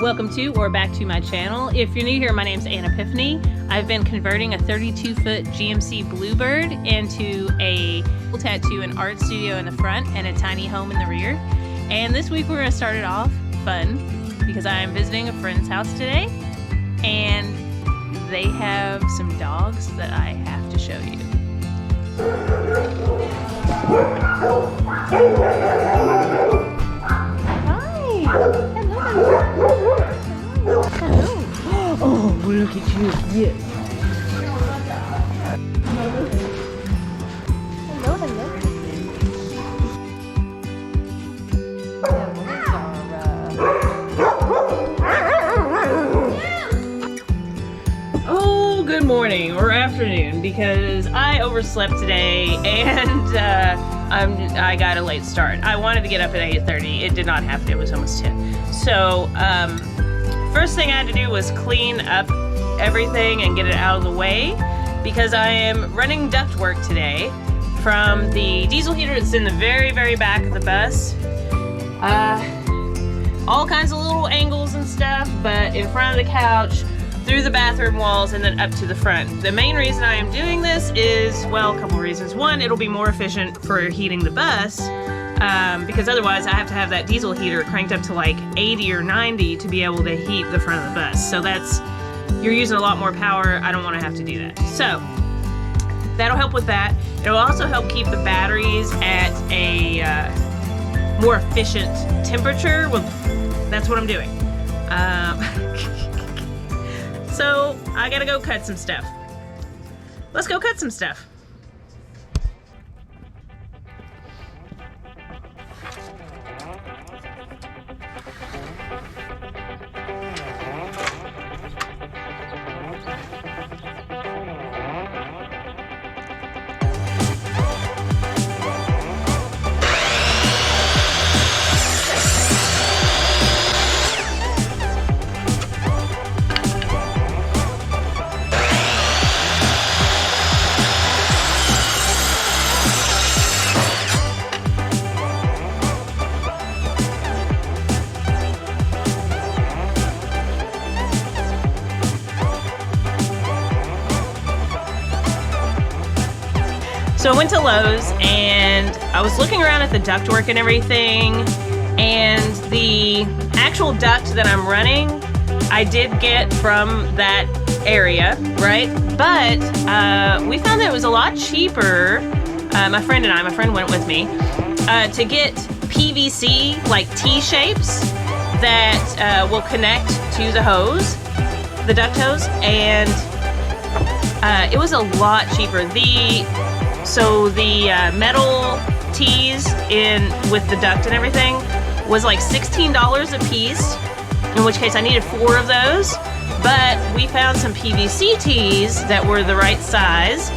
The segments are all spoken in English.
Welcome to or back to my channel. If you're new here, my name's Ann Epiphany. I've been converting a 32-foot GMC Bluebird into a tattoo and art studio in the front and a tiny home in the rear. And this week we're going to start it off fun because I am visiting a friend's house today and they have some dogs that I have to show you. Hi! Hello! Oh, look at you! Yes. Hello. Oh, good morning or afternoon because I overslept today and I got a late start. I wanted to get up at 8:30. It did not happen. It was almost 10. So first thing I had to do was clean up everything and get it out of the way because I am running ductwork today from the diesel heater that's in the very, very back of the bus. All kinds of little angles and stuff, but in front of the couch, through the bathroom walls, and then up to the front. The main reason I am doing this is, well, a couple reasons. One, it'll be more efficient for heating the bus, because otherwise I have to have that diesel heater cranked up to like 80 or 90 to be able to heat the front of the bus. So you're using a lot more power. I don't want to have to do that. So that'll help with that. It'll also help keep the batteries at a more efficient temperature. Well, that's what I'm doing. So I gotta go cut some stuff. Let's go cut some stuff. So I went to Lowe's and I was looking around at the ductwork and everything, and the actual duct that I'm running I did get from that area, right? But we found that it was a lot cheaper, my friend went with me, to get PVC, like T-shapes that will connect to the hose, the duct hose, and it was a lot cheaper. So the metal tees with the duct and everything was like $16 a piece, in which case I needed 4 of those. But we found some PVC tees that were the right size,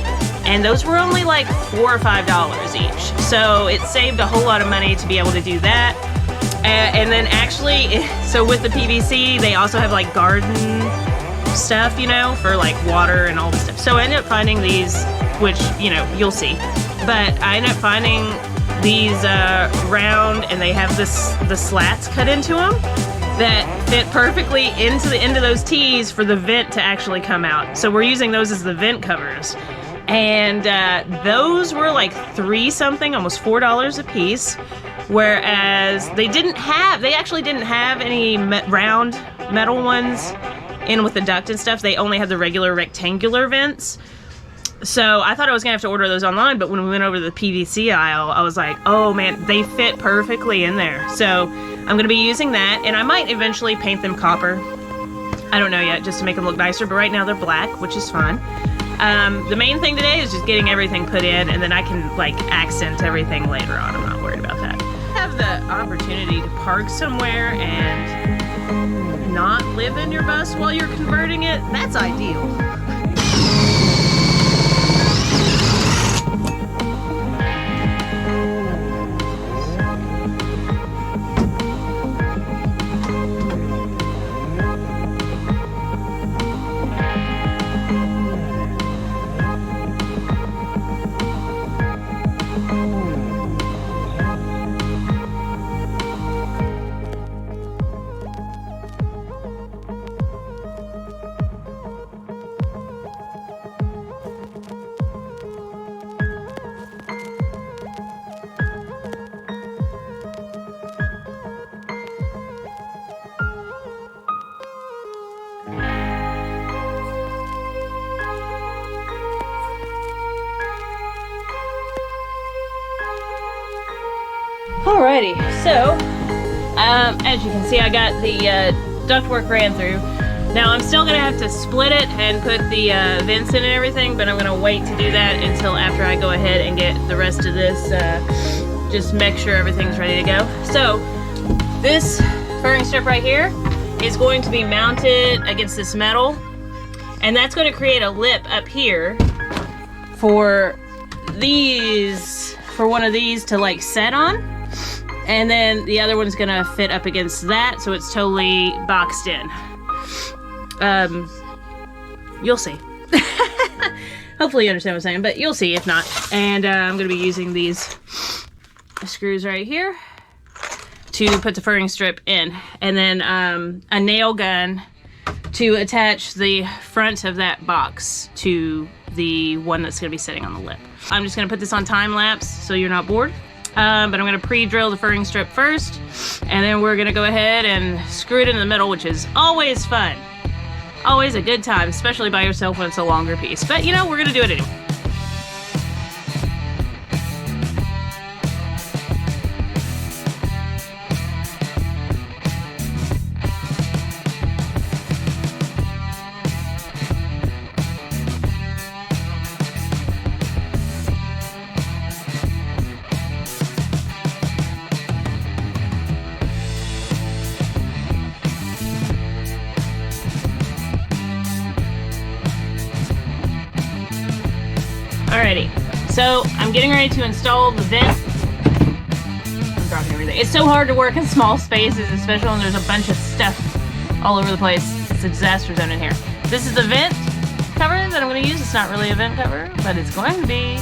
and those were only like $4 or $5 each. So it saved a whole lot of money to be able to do that. And then actually, so with the PVC, they also have like garden stuff, you know, for like water and all this stuff. So I ended up finding these, which, you know, you'll see. But I ended up finding these round, and they have the slats cut into them that fit perfectly into the end of those tees for the vent to actually come out. So we're using those as the vent covers. And those were like $3-something, almost $4 a piece. Whereas they actually didn't have any round metal ones in with the duct and stuff. They only had the regular rectangular vents. So I thought I was gonna have to order those online, but when we went over to the PVC aisle, I was like, oh man, they fit perfectly in there. So I'm gonna be using that, and I might eventually paint them copper. I don't know yet, just to make them look nicer, but right now they're black, which is fine. The main thing today is just getting everything put in, and then I can like accent everything later on. I'm not worried about that. Have the opportunity to park somewhere and not live in your bus while you're converting it, that's ideal. Alrighty, so as you can see, I got the ductwork ran through. Now I'm still gonna have to split it and put the vents in and everything, but I'm gonna wait to do that until after I go ahead and get the rest of this, just make sure everything's ready to go. So this furring strip right here is going to be mounted against this metal, and that's going to create a lip up here for one of these to like set on, and then the other one's gonna fit up against that, so it's totally boxed in. You'll see. Hopefully you understand what I'm saying, but you'll see if not. And I'm gonna be using these screws right here to put the furring strip in, and then a nail gun to attach the front of that box to the one that's gonna be sitting on the lip. I'm just gonna put this on time lapse so you're not bored. But I'm gonna pre-drill the furring strip first, and then we're gonna go ahead and screw it in the middle, which is always fun. Always a good time, especially by yourself when it's a longer piece. But you know, we're gonna do it anyway. Alrighty, so I'm getting ready to install the vent. I'm dropping everything. It's so hard to work in small spaces, especially when there's a bunch of stuff all over the place. It's a disaster zone in here. This is the vent cover that I'm going to use. It's not really a vent cover, but it's going to be.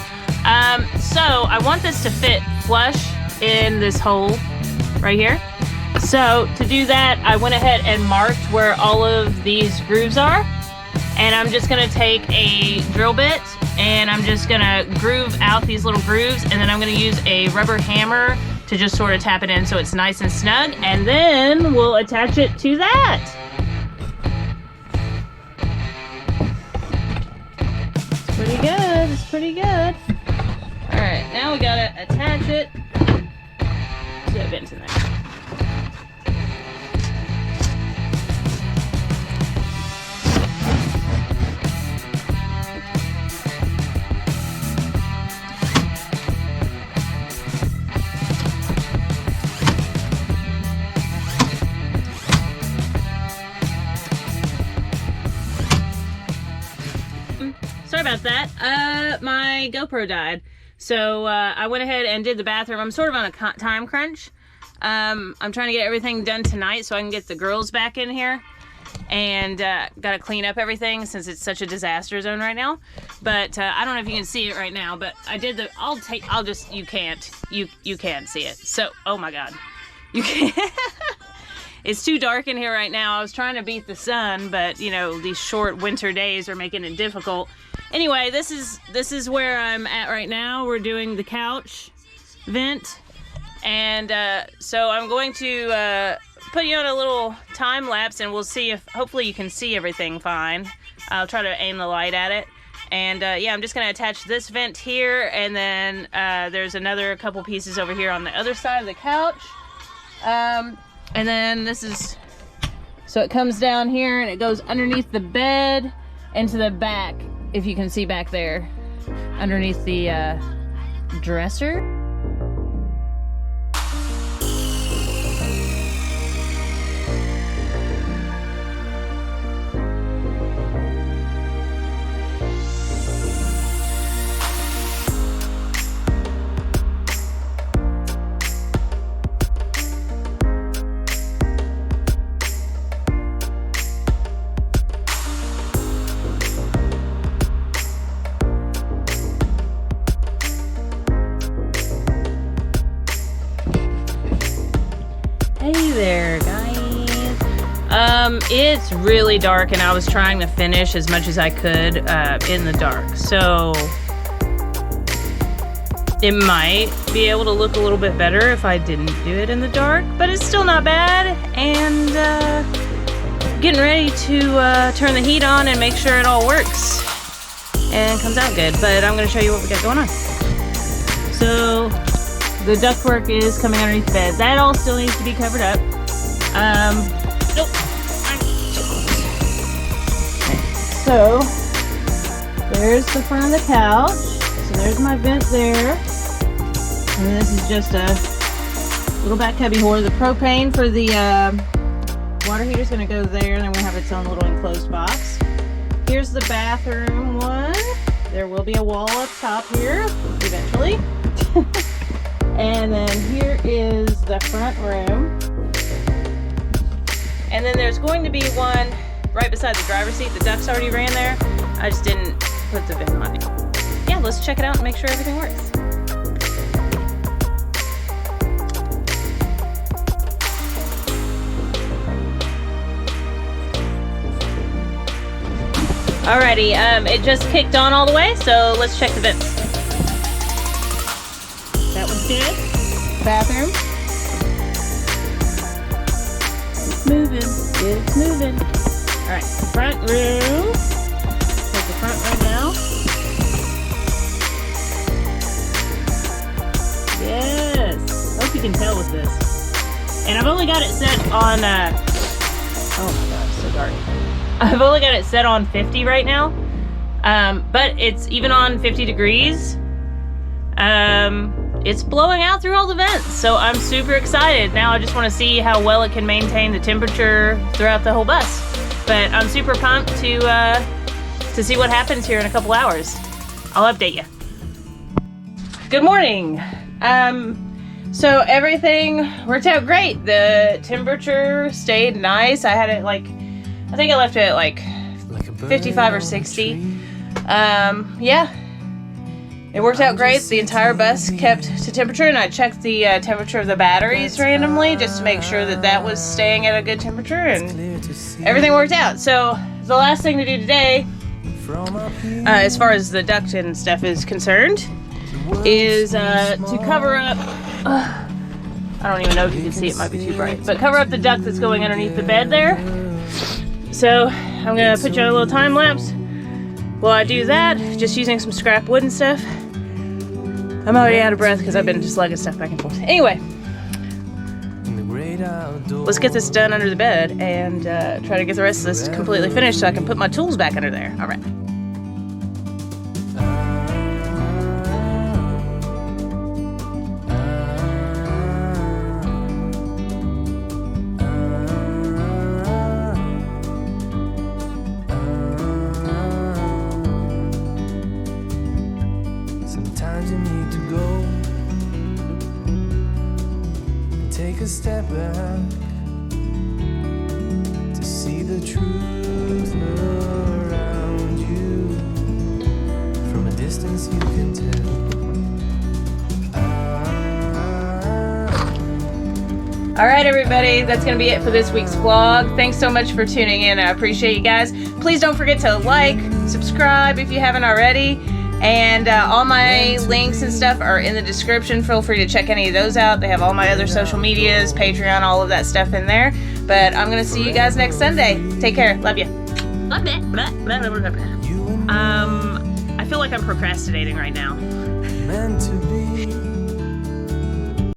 So I want this to fit flush in this hole right here. So to do that, I went ahead and marked where all of these grooves are. And I'm just gonna take a drill bit and I'm just gonna groove out these little grooves, and then I'm gonna use a rubber hammer to just sort of tap it in so it's nice and snug, and then we'll attach it to that. It's pretty good, it's pretty good. All right, now we gotta attach it to the vent in there. Sorry about that. My GoPro died. So I went ahead and did the bathroom. I'm sort of on a time crunch. I'm trying to get everything done tonight so I can get the girls back in here. And gotta clean up everything since it's such a disaster zone right now. But I don't know if you can see it right now, but I did the, you can't see it. So, oh my God. You can't. It's too dark in here right now. I was trying to beat the sun, but you know, these short winter days are making it difficult. Anyway, this is where I'm at right now. We're doing the couch vent, and so I'm going to put you on a little time lapse, and we'll see if hopefully you can see everything fine. I'll try to aim the light at it, and yeah, I'm just going to attach this vent here, and then there's another couple pieces over here on the other side of the couch, and then this is, so it comes down here and it goes underneath the bed into the back. If you can see back there, underneath the dresser. Hey there, guys. It's really dark, and I was trying to finish as much as I could in the dark. So it might be able to look a little bit better if I didn't do it in the dark, but it's still not bad. And getting ready to turn the heat on and make sure it all works and comes out good. But I'm going to show you what we got going on. So the ductwork is coming underneath the bed. That all still needs to be covered up. Nope. So there's the front of the couch. So there's my vent there. And this is just a little back cubby hole. The propane for the water heater is going to go there, and then we have its own little enclosed box. Here's the bathroom one. There will be a wall up top here eventually. And then here is the front room. And then there's going to be one right beside the driver's seat. The ducts already ran there. I just didn't put the vent on it. Yeah, let's check it out and make sure everything works. Alrighty, it just kicked on all the way, so let's check the vents. That was good. Bathroom. It's moving. It's moving. Alright, front room. Take the front right now. Yes. Hope you can tell with this. And I've only got it set on, oh my god, it's so dark. I've only got it set on 50 right now, but it's even on 50 degrees. It's blowing out through all the vents, so I'm super excited. Now I just want to see how well it can maintain the temperature throughout the whole bus. But I'm super pumped to see what happens here in a couple hours. I'll update you. Good morning. So everything worked out great. The temperature stayed nice. I had it like, I think I left it at like 55 or 60. Yeah, it worked out great. The entire bus kept to temperature, and I checked the temperature of the batteries randomly just to make sure that that was staying at a good temperature, and everything worked out. So the last thing to do today, as far as the duct and stuff is concerned, is to cover up, I don't even know if you can see, it might be too bright, but cover up the duct that's going underneath the bed there. So I'm gonna put you on a little time lapse while I do that, just using some scrap wood and stuff. I'm already out of breath because I've been just lugging stuff back and forth. Anyway, let's get this done under the bed and try to get the rest of this completely finished so I can put my tools back under there. All right. Sometimes you need to go and take a step back to see the truth around you. From a distance you can tell. All right, everybody, that's going to be it for this week's vlog. Thanks so much for tuning in. I appreciate you guys. Please don't forget to like, subscribe if you haven't already. And all my links and stuff are in the description. Feel free to check any of those out. They have all my other social medias, Patreon, all of that stuff in there. But I'm going to see you guys next Sunday. Take care. Love you. I feel like I'm procrastinating right now.